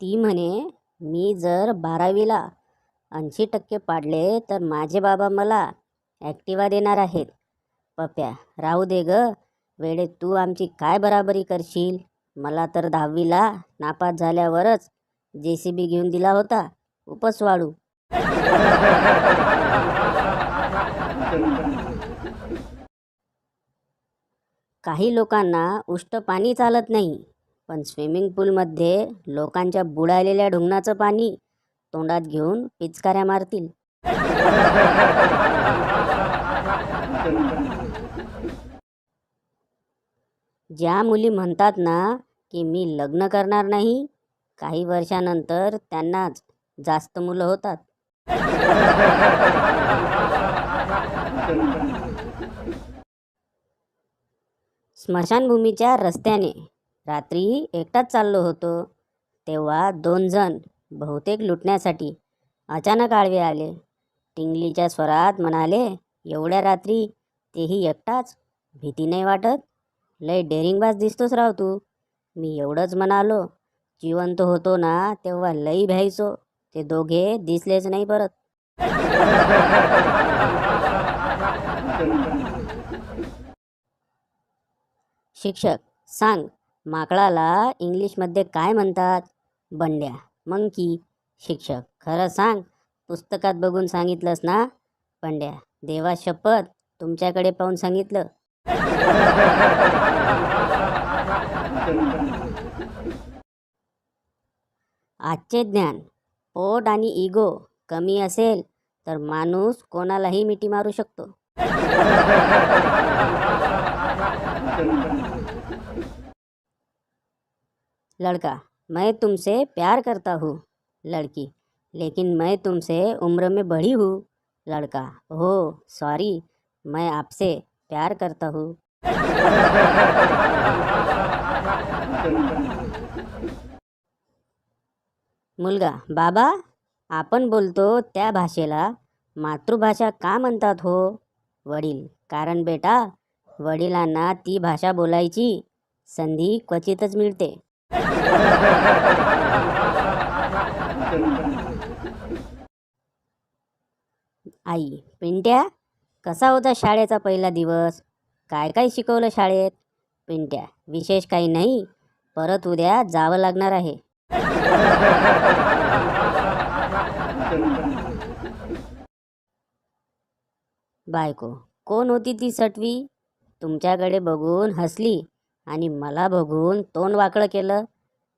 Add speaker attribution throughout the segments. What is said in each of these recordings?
Speaker 1: ती म्हणे, मी जर 12वीला 80% पाडले तर माझे बाबा मला ॲक्टिवा देणार आहेत. पप्या, राहू दे ग वेडे, तू आमची काय बराबरी करशील? मला तर 10वीला नापास झाल्यावरच JCB घेऊन दिला होता, उपस वाळू. काही लोकांना उष्ट पाणी चालत नाही, पण स्विमिंग पूलमध्ये लोकांच्या बुडालेल्या ढुंगणाचं पाणी तोंडात घेऊन पिचकाऱ्या मारतील. ज्या मुली म्हणतात ना की मी लग्न करणार नाही, काही वर्षानंतर त्यांनाच जास्त मुलं होतात. स्मशानभूमीच्या रस्त्याने रात्री एकटाच चाललो होतो, तेव्हा 2 जण बहुतेक लुटण्यासाठी अचानक आडवे आले. टिंगलीच्या स्वरात म्हणाले, एवढ्या रात्री तेही एकटाच, भीती नाही वाटत? लय डेरिंगबाज दिसतोस राव तू. मी एवढंच म्हणालो. जिवंत होतो ना तेव्हा लई भ्यायचो. ते दोघे दिसलेच नाही परत. शिक्षक, सांग, माकडाला इंग्लिशमध्ये काय म्हणतात? बंड्या, मंकी. शिक्षक, खरं सांग, पुस्तकात बघून सांगितलंस ना? बंड्या, देवा शपथ, तुमच्याकडे पाहून सांगितलं. आजचे ज्ञान, पोट आणि इगो कमी असेल तर माणूस कोणालाही मिठी मारू शकतो. लड़का, मैं तुमसे प्यार करता हूँ. लड़की, लेकिन मैं तुमसे उम्र में बड़ी हूँ. लड़का, ओह सॉरी, मैं आपसे प्यार करता हूँ. मुलगा, बाबा, आपण बोलतो त्या भाषेला मातृभाषा का म्हणतात हो? वडील, कारण बेटा, वडिलांना ती भाषा बोलायची संधी क्वचितच मिळते. आई, पिंट्या, कसा होता शाळेचा पहिला दिवस? काय काय शिकवलं शाळेत? पिंट्या, विशेष काही नाही, परत उद्या जावं लागणार आहे. बायको, कोण होती ती सटवी? तुमच्याकडे बघून हसली आणि मला बघून तोंड वाकडं केलं.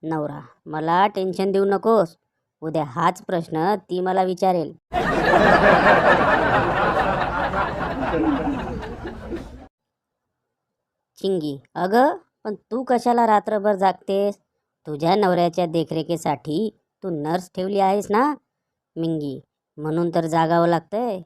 Speaker 1: नवरा, मला टेन्शन देऊ नकोस, उद्या हाच प्रश्न ती मला विचारेल. चिंगी, अगं, पण तू कशाला रात्रभर जागतेस? तुझ्या नवऱ्याच्या देखरेखीसाठी तू नर्स ठेवली आहेस ना? मिंगी, म्हणून तर जागावं लागतंय.